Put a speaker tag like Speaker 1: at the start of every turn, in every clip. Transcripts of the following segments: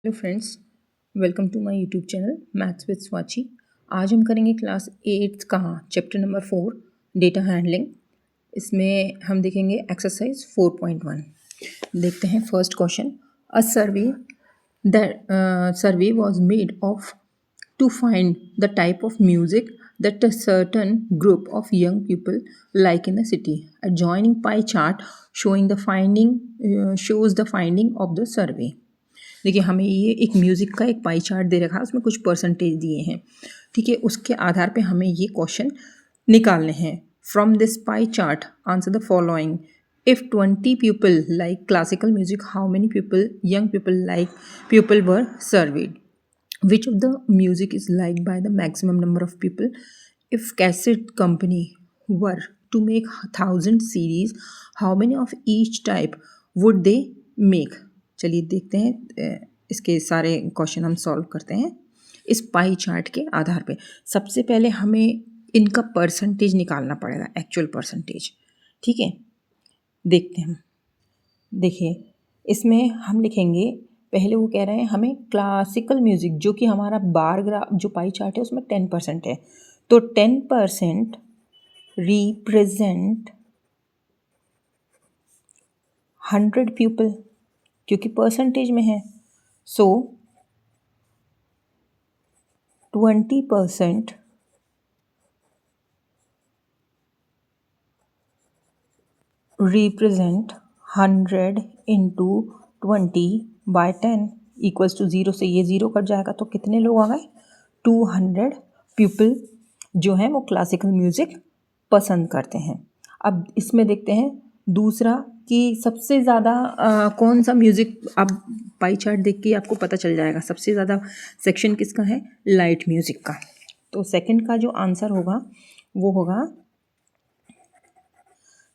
Speaker 1: Hello friends, welcome to my YouTube channel maths with Swachi. आज हम करेंगे क्लास 8 का चैप्टर नंबर 4 डेटा हैंडलिंग। इसमें हम देखेंगे एक्सरसाइज 4.1। देखते हैं first question. A survey was made of to find the type of music that a certain group of young people like in the city. Adjoining pie chart showing the finding shows the finding of the survey. देखिए, हमें ये एक music का एक pie chart दे रखा है, उसमें कुछ परसेंटेज दिए हैं। ठीक है, उसके आधार पे हमें ये क्वेश्चन निकालने हैं। From this pie chart answer the following. If 20 people like classical music, how many people young people were served? Which of the music is liked by the maximum number of people? If cassette company were to make 1,000 CDs, how many of each type would they make? चलिए देखते हैं, इसके सारे question हम solve करते हैं इस pie chart के आधार पे। सबसे पहले हमें इनका परसेंटेज निकालना पड़ेगा, एक्चुअल परसेंटेज। ठीक है, देखते हैं हम। देखिए, इसमें हम लिखेंगे, पहले वो कह रहे हैं हमें क्लासिकल म्यूज़िक, जो कि हमारा बार ग्राफ जो पाई चार्ट है उसमें 10% है, तो 10% रिप्रेजेंट 100 पीपल, क्योंकि परसेंटेज में है। सो 20% रिप्रेजेंट 100 इंटू 20/10 इक्वल्स टू 0 से ये 0 कट जाएगा, तो कितने लोग आ गए? 200 पीपल जो हैं वो क्लासिकल म्यूज़िक पसंद करते हैं। अब इसमें देखते हैं दूसरा कि सबसे ज़्यादा कौन सा म्यूज़िक, अब पाई चार्ट देख के आपको पता चल जाएगा सबसे ज़्यादा सेक्शन किसका है, लाइट म्यूज़िक का। तो सेकंड का जो आंसर होगा वो होगा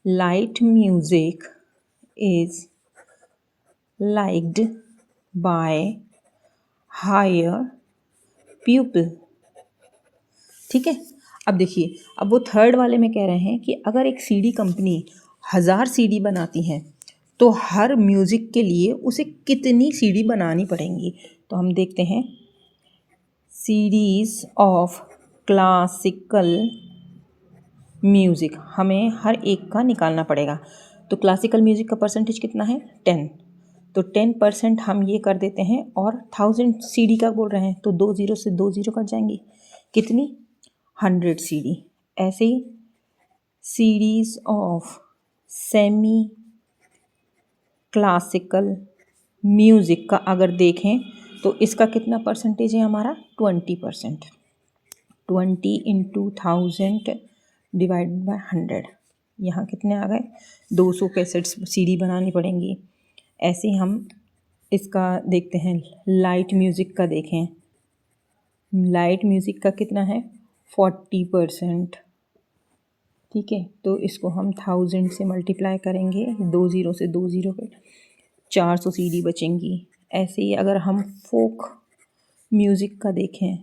Speaker 1: light music is liked by higher pupil। ठीक है, अब देखिए, अब वो थर्ड वाले में कह रहे हैं कि अगर एक सीडी कंपनी 1000 सीडी बनाती है तो हर म्यूज़िक के लिए उसे कितनी सीडी बनानी पड़ेंगी। तो हम देखते हैं, सीरीज ऑफ क्लासिकल म्यूज़िक हमें हर एक का निकालना पड़ेगा। तो क्लासिकल म्यूज़िक का परसेंटेज कितना है? 10। तो 10% हम ये कर देते हैं, और 1000 सीडी का बोल रहे हैं, तो 2 0 से 2 0 कट जाएंगी। कितनी? 100 सीडी। ऐसे ही series of semi classical music का अगर देखें तो इसका कितना परसेंटेज है हमारा? 20%। 20 इंटू 1000 डिवाइडेड बाय 100, यहाँ कितने आ गए? 200 कैसेट्स सीडी बनानी पड़ेंगी। ऐसे ही हम इसका देखते हैं, लाइट म्यूज़िक का देखें। लाइट म्यूज़िक का कितना है? 40%। ठीक है, तो इसको हम 1000 से मल्टीप्लाई करेंगे, 2 0 से 2 0 पे 400 सीडी बचेंगी। ऐसे ही अगर हम फोक म्यूज़िक का देखें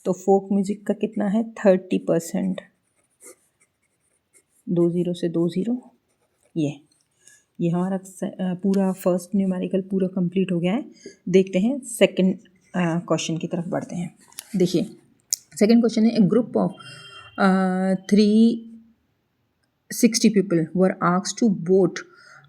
Speaker 1: तो फोक म्यूज़िक का कितना है? 30%। 2 0 से 2 0, ये हमारा पूरा फर्स्ट न्यूमेरिकल पूरा कंप्लीट हो गया है। देखते हैं सेकंड क्वेश्चन की तरफ बढ़ते हैं। देखिए, सेकंड क्वेश्चन है, a group of 360 people were asked to vote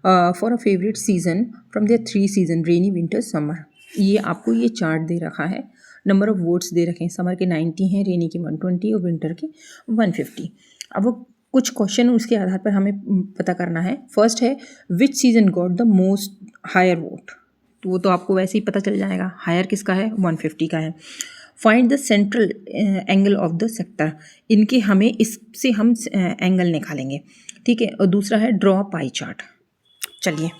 Speaker 1: for a favourite season from their 3 season, rainy, winter, summer. ये आपको ये चार्ट दे रखा है, नंबर ऑफ वोट्स दे रखे हैं। समर के 90 हैं, रेनी के 120 और विंटर के 150। अब वो कुछ क्वेश्चन उसके आधार पर हमें पता करना है। फर्स्ट है, which season got the most higher vote? तो वो तो आपको वैसे ही पता चल जाएगा, हायर किसका है? 150 का है। Find the central angle of the sector, इनके हमें इससे हम एंगल निकालेंगे। ठीक है, और दूसरा है ड्रॉ पाई चार्ट। चलिए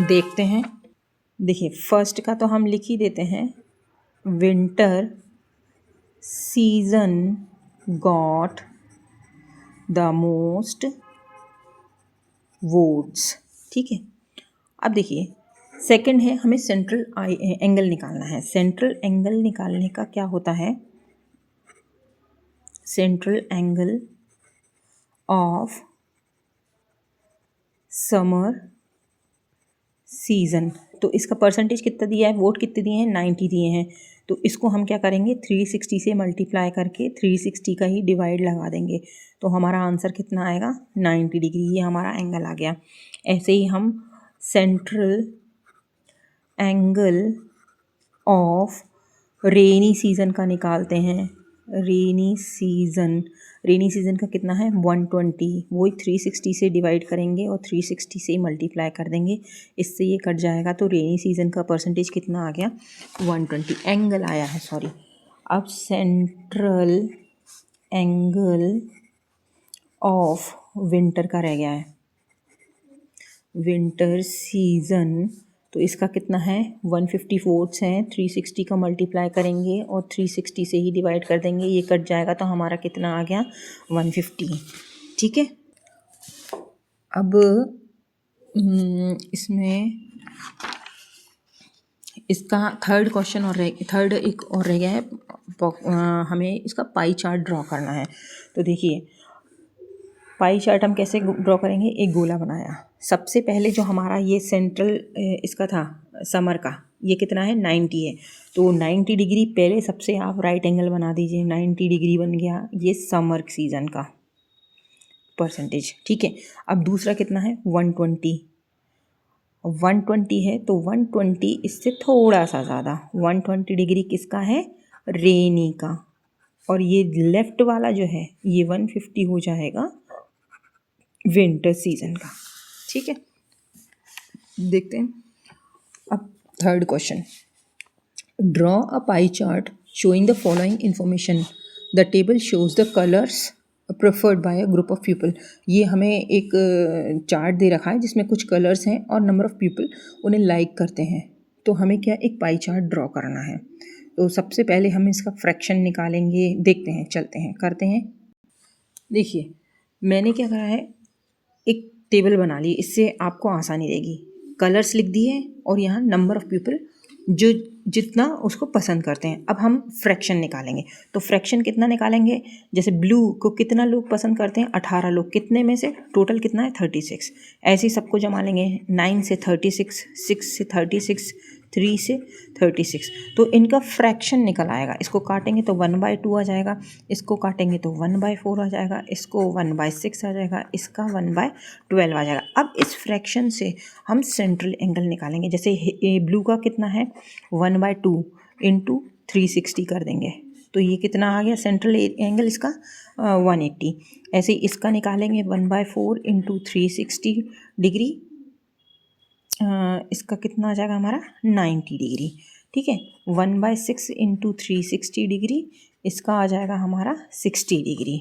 Speaker 1: देखते हैं। देखिए, फर्स्ट का तो हम लिख ही देते हैं, winter season got the most votes. ठीक है, अब देखिए सेकंड है, हमें सेंट्रल एंगल निकालना है। सेंट्रल एंगल निकालने का क्या होता है? Central angle of summer season तो इसका परसेंटेज कितना दिया है, वोट कितने दिए हैं, 90 दिए हैं। तो इसको हम क्या करेंगे, 360 से मल्टीप्लाई करके 360 का ही डिवाइड लगा देंगे, तो हमारा आंसर कितना आएगा, 90 डिग्री। ये हमारा एंगल आ गया। ऐसे ही हम central angle of rainy season का निकालते हैं। रेनी सीज़न का कितना है, 120। वही 360 से डिवाइड करेंगे और 360 से मल्टीप्लाई कर देंगे, इससे ये कट जाएगा। तो रेनी सीज़न का परसेंटेज कितना आ गया, 120। एंगल आया है, सॉरी। अब सेंट्रल एंगल ऑफ विंटर का रह गया है, विंटर सीज़न। तो इसका कितना है, 150 वोट्स हैं, 360 का मल्टीप्लाई करेंगे और 360 से ही डिवाइड कर देंगे, ये कट जाएगा। तो हमारा कितना आ गया, 150। ठीक है। अब इसमें इसका थर्ड एक और रह गया है, हमें इसका पाई चार्ट ड्रॉ करना है। तो देखिए पाई चार्ट हम कैसे ड्रॉ करेंगे, एक गोला बनाया। सबसे पहले जो हमारा ये सेंट्रल इसका था समर का, ये कितना है, 90 है। तो 90 डिग्री पहले सबसे आप राइट एंगल बना दीजिए, 90 डिग्री बन गया ये समर सीज़न का परसेंटेज। ठीक है। अब दूसरा कितना है, 120 है। तो 120 इससे थोड़ा सा ज़्यादा, 120 डिग्री किसका है, रेनी का। और ये लेफ़्ट वाला जो है ये 150 हो जाएगा विंटर सीज़न का। ठीक है। देखते हैं अब third question. Draw a pie chart showing the following information. The table shows the colours preferred bye a group of people. ये हमें एक चार्ट दे रखा है जिसमें कुछ कलर्स हैं और नंबर ऑफ पीपल उन्हें लाइक करते हैं। तो हमें क्या, एक पाई चार्ट ड्रॉ करना है। तो सबसे पहले हम इसका फ्रैक्शन निकालेंगे, देखते हैं, चलते हैं, करते हैं। देखिए मैंने क्या करा है, एक टेबल बना ली, इससे आपको आसानी रहेगी। कलर्स लिख दिए और यहाँ नंबर ऑफ़ पीपल जो जितना उसको पसंद करते हैं। अब हम फ्रैक्शन निकालेंगे। तो फ्रैक्शन कितना निकालेंगे, जैसे ब्लू को कितना लोग पसंद करते हैं, 18 लोग। कितने में से, टोटल कितना है, 36। ऐसे ही सबको जमा लेंगे, 9 से 36, 6 से 36, 3 से 36। तो इनका फ्रैक्शन निकल आएगा। इसको काटेंगे तो 1/2 आ जाएगा, इसको काटेंगे तो 1/4 आ जाएगा, इसको 1/6 आ जाएगा, इसका 1/12 आ जाएगा। अब इस फ्रैक्शन से हम सेंट्रल एंगल निकालेंगे। जैसे ब्लू का कितना है, 1/2 इंटू 360 कर देंगे, तो ये कितना आ गया सेंट्रल एंगल इसका, 180। ऐसे ही इसका निकालेंगे 1/4 इंटू 360 डिग्री, इसका कितना आ जाएगा हमारा, 90 डिग्री। ठीक है। 1/6 इंटू 360 डिग्री, इसका आ जाएगा हमारा 60 डिग्री।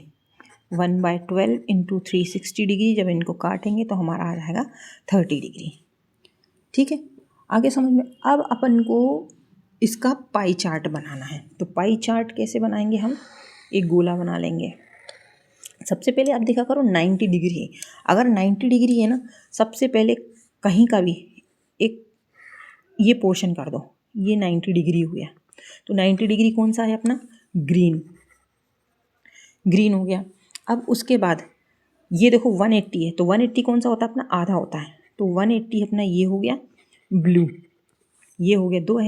Speaker 1: 1/12 इंटू 360 डिग्री, जब इनको काटेंगे तो हमारा आ जाएगा 30 डिग्री। ठीक है। आगे समझ में। अब अपन को इसका पाई चार्ट बनाना है। तो पाई चार्ट कैसे बनाएंगे, हम एक गोला बना लेंगे। सबसे पहले आप देखा करो 90 डिग्री है। अगर 90 डिग्री है ना, सबसे पहले कहीं का भी एक ये पोर्शन कर दो, ये 90 डिग्री हो गया। तो 90 डिग्री कौन सा है अपना, ग्रीन हो गया। अब उसके बाद ये देखो 180 है, तो 180 कौन सा होता है अपना, आधा होता है। तो 180 अपना ये हो गया ब्लू, ये हो गया, 2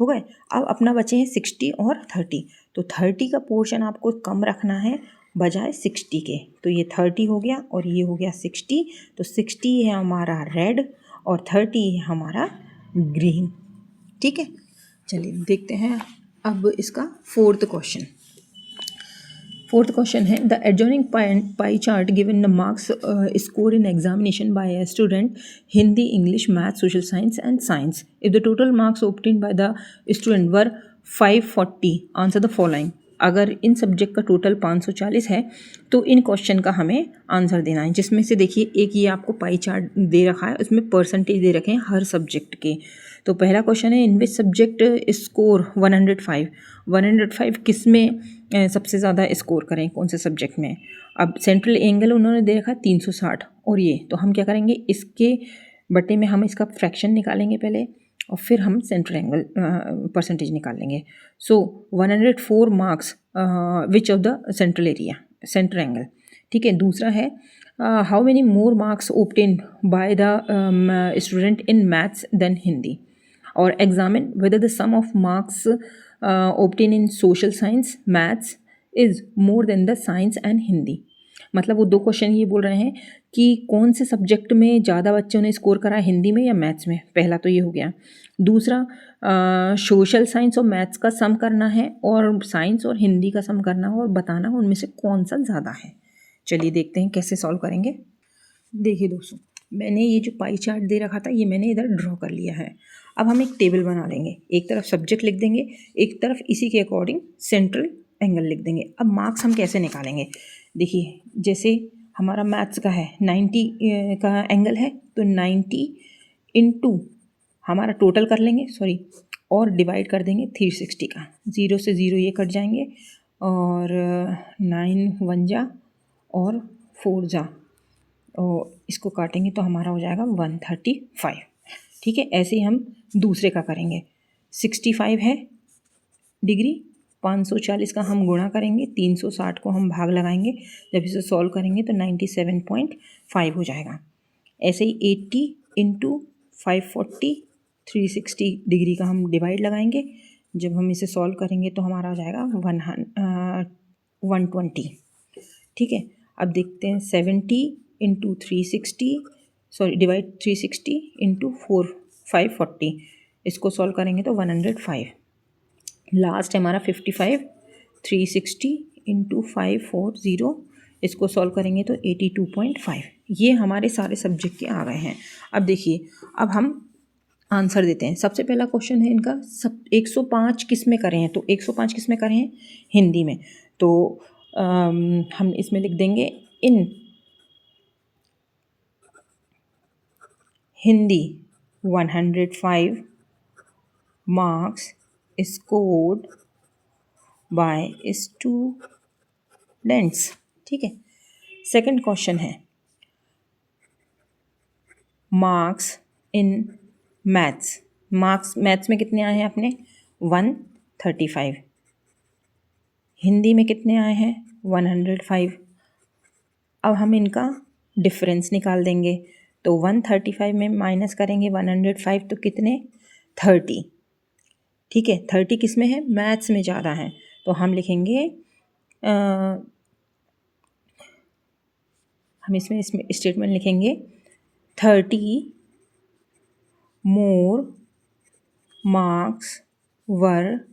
Speaker 1: हो गए। अब अपना बचे हैं 60 और 30। तो 30 का पोर्शन आपको कम रखना है बजाय 60 के। तो ये 30 हो गया और ये हो गया 60। तो 60 है हमारा रेड और 30 है हमारा ग्रीन। ठीक है। चलिए देखते हैं अब इसका फोर्थ क्वेश्चन है, the adjoining pie chart given the marks score in examination by a student Hindi, English, math, social science and science. If the total marks obtained by the student were 540, answer the following. अगर इन subject का total 540 है तो इन question का हमें answer देना है, जिसमें से देखिए एक ये आपको पाई चार्ट दे रखा है, उसमें परसेंटेज दे रखे हैं हर सब्जेक्ट के। तो पहला क्वेश्चन है, इन विच सब्जेक्ट स्कोर 105 किस में सबसे ज़्यादा स्कोर करें, कौन से सब्जेक्ट में। अब सेंट्रल एंगल उन्होंने दे रखा है 360 और ये, तो हम क्या करेंगे, इसके बटे में हम इसका फ्रैक्शन निकालेंगे पहले और फिर हम सेंट्रल एंगल परसेंटेज निकाल लेंगे। सो 104 marks which of the central angle. ठीक है। दूसरा है how many more marks obtained by the student in maths than Hindi, or examine whether the sum of marks obtained in social science maths is more than the science and Hindi. मतलब वो दो question ये बोल रहे हैं कि कौन से सब्जेक्ट में ज़्यादा बच्चों ने स्कोर करा, हिंदी में या मैथ्स में। पहला तो ये हो गया। दूसरा, सोशल साइंस और मैथ्स का सम करना है और साइंस और हिंदी का सम करना है और बताना उनमें से कौन सा ज़्यादा है। चलिए देखते हैं कैसे सॉल्व करेंगे। देखिए दोस्तों, मैंने ये जो पाई चार्ट दे रखा था ये मैंने इधर ड्रॉ कर लिया है। अब हम एक टेबल बना लेंगे, एक तरफ सब्जेक्ट लिख देंगे, एक तरफ इसी के अकॉर्डिंग सेंट्रल एंगल लिख देंगे। अब मार्क्स हम कैसे निकालेंगे, देखिए जैसे हमारा मैथ्स का है 90 का एंगल है, तो 90 इंटू हमारा टोटल कर लेंगे, सॉरी, और डिवाइड कर देंगे 360 का। 0 से 0 ये कट जाएंगे और 9 1 जा और 4 जा, और इसको काटेंगे तो हमारा हो जाएगा 135। ठीक है, ऐसे ही हम दूसरे का करेंगे। 65 है डिग्री, 540 का हम गुणा करेंगे, 360 को हम भाग लगाएंगे, जब इसे सॉल्व करेंगे तो 97.5 हो जाएगा। ऐसे ही 80 इंटू 540 360 डिग्री का हम डिवाइड लगाएंगे, जब हम इसे सॉल्व करेंगे तो हमारा हो जाएगा 120। ठीक है, अब देखते हैं 70 इंटू 360, सॉरी डिवाइड 360 इंटू 540, इसको सॉल्व करेंगे तो 105। लास्ट है हमारा 55, 360 इंटू 540, इसको सॉल्व करेंगे तो 82.5। ये हमारे सारे सब्जेक्ट के आ गए हैं। अब देखिए, अब हम आंसर देते हैं। सबसे पहला क्वेश्चन है इनका, सब 105 किस में करें हैं, तो 105 किस में करें हैं, हिंदी में। तो हम इसमें लिख देंगे इन Hindi 105 marks scored by students। ठीक है, सेकंड क्वेश्चन है marks in maths. Marks maths में कितने आए हैं अपने, 135। हिंदी में कितने आए हैं, 105। अब हम इनका डिफरेंस निकाल देंगे, तो 135 में माइनस करेंगे 105 तो कितने, 30। ठीक है, 30 किस में है, मैथ्स में ज़्यादा है, तो हम लिखेंगे हम इसमें स्टेटमेंट लिखेंगे 30 more marks were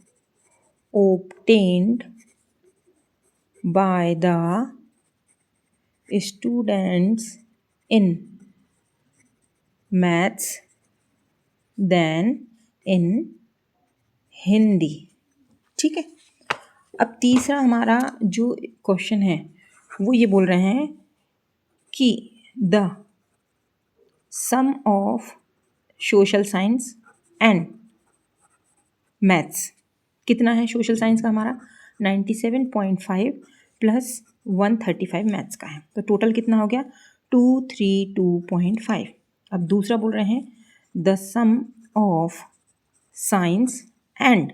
Speaker 1: obtained by the students in maths than in Hindi. ठीक है, अब तीसरा हमारा जो क्वेश्चन है वो ये बोल रहे हैं कि the sum of social science and maths कितना है, सोशल साइंस का हमारा 97.5 प्लस 135 मैथ्स का है, तो टोटल कितना हो गया 232.5। अब दूसरा बोल रहे हैं the sum of science and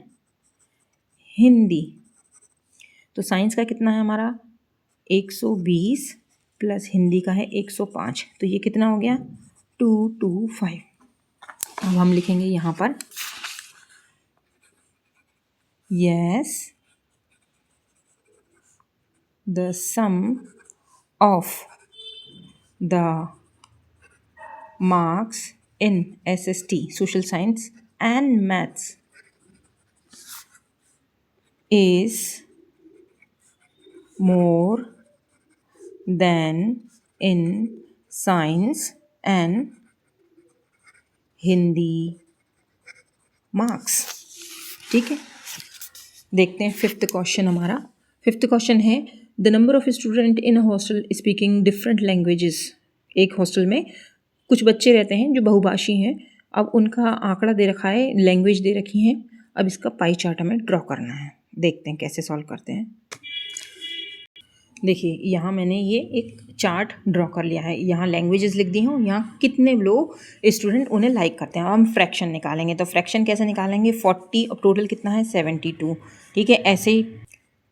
Speaker 1: Hindi, तो साइंस का कितना है हमारा 120 प्लस हिंदी का है 105, तो ये कितना हो गया 225। अब हम लिखेंगे यहाँ पर yes the sum of the marks in SST social science and maths is more than in science and Hindi marks. ठीक है, देखते हैं फिफ्थ क्वेश्चन हमारा। फिफ्थ क्वेश्चन है the number of student in hostel speaking different languages. एक hostel में कुछ बच्चे रहते हैं जो बहुभाषी हैं, अब उनका आंकड़ा दे रखा है, लैंग्वेज दे रखी हैं। अब इसका पाई चार्ट हमें ड्रॉ करना है, देखते हैं कैसे सॉल्व करते हैं। देखिए यहाँ मैंने ये एक चार्ट ड्रॉ कर लिया है, यहाँ लैंग्वेजेस लिख दी हूँ, यहाँ कितने लोग स्टूडेंट उन्हें लाइक करते हैं। अब हम फ्रैक्शन निकालेंगे, तो फ्रैक्शन कैसे निकालेंगे, 40 और टोटल कितना है 72। ठीक है, ऐसे ही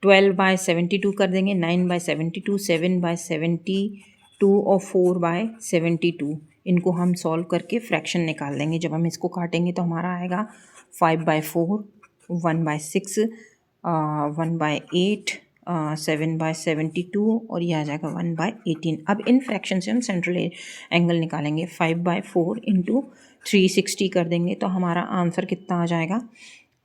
Speaker 1: 12/72 कर देंगे, 9/72, 7/72, 2 और 4/72 इनको हम सॉल्व करके फ्रैक्शन निकाल लेंगे। जब हम इसको काटेंगे तो हमारा आएगा 5/4, 1/6, 1/8, 7/72 और ये आ जाएगा 1/18। अब इन फ्रैक्शन से हम सेंट्रल एंगल निकालेंगे। 5/4 इंटू 360 कर देंगे तो हमारा आंसर कितना आ जाएगा,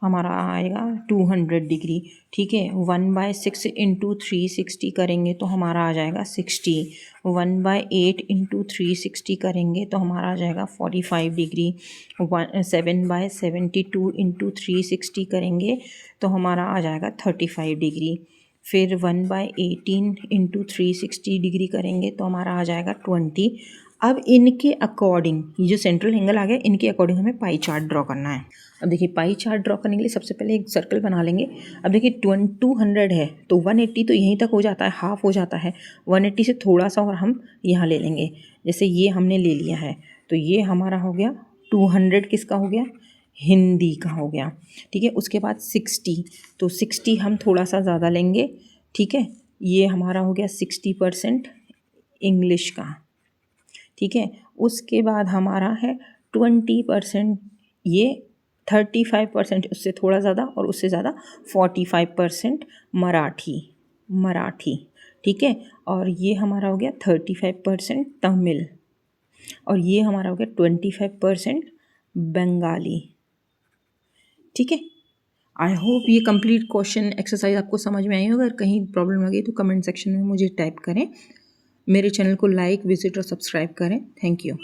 Speaker 1: हमारा आएगा 200 डिग्री। ठीक है, 1/6 इंटू 360 करेंगे तो हमारा आ जाएगा 60। 1/8 इंटू 360 करेंगे तो हमारा आ जाएगा 45 डिग्री। 7/72 इंटू 360 करेंगे तो हमारा आ जाएगा 35 डिग्री। फिर 1/18 इंटू 360 डिग्री करेंगे तो हमारा आ जाएगा 20। अब इनके अकॉर्डिंग, ये जो सेंट्रल एंगल आ गया, इनके अकॉर्डिंग हमें पाई चार्ट ड्रॉ करना है। अब देखिए पाई चार्ट ड्रॉ करने के लिए सबसे पहले एक सर्कल बना लेंगे। अब देखिए 200 है तो 180 तो यहीं तक हो जाता है, हाफ हो जाता है। 180 से थोड़ा सा और हम यहाँ ले लेंगे, जैसे ये हमने ले लिया है तो ये हमारा हो गया 200 किसका हो गया, हिंदी का हो गया। ठीक है, उसके बाद 60, तो 60 हम थोड़ा सा ज़्यादा लेंगे। ठीक है, ये हमारा हो गया 60% इंग्लिश का। ठीक है, उसके बाद हमारा है 20%, ये 35% उससे थोड़ा ज़्यादा और उससे ज़्यादा 45% मराठी। ठीक है, और ये हमारा हो गया 35% तमिल और ये हमारा हो गया 25% बंगाली। ठीक है, आई होप ये कंप्लीट क्वेश्चन एक्सरसाइज आपको समझ में आई हो। अगर कहीं प्रॉब्लम लगी तो कमेंट सेक्शन में मुझे टाइप करें। मेरे चैनल को लाइक, विजिट और सब्सक्राइब करें। Thank you.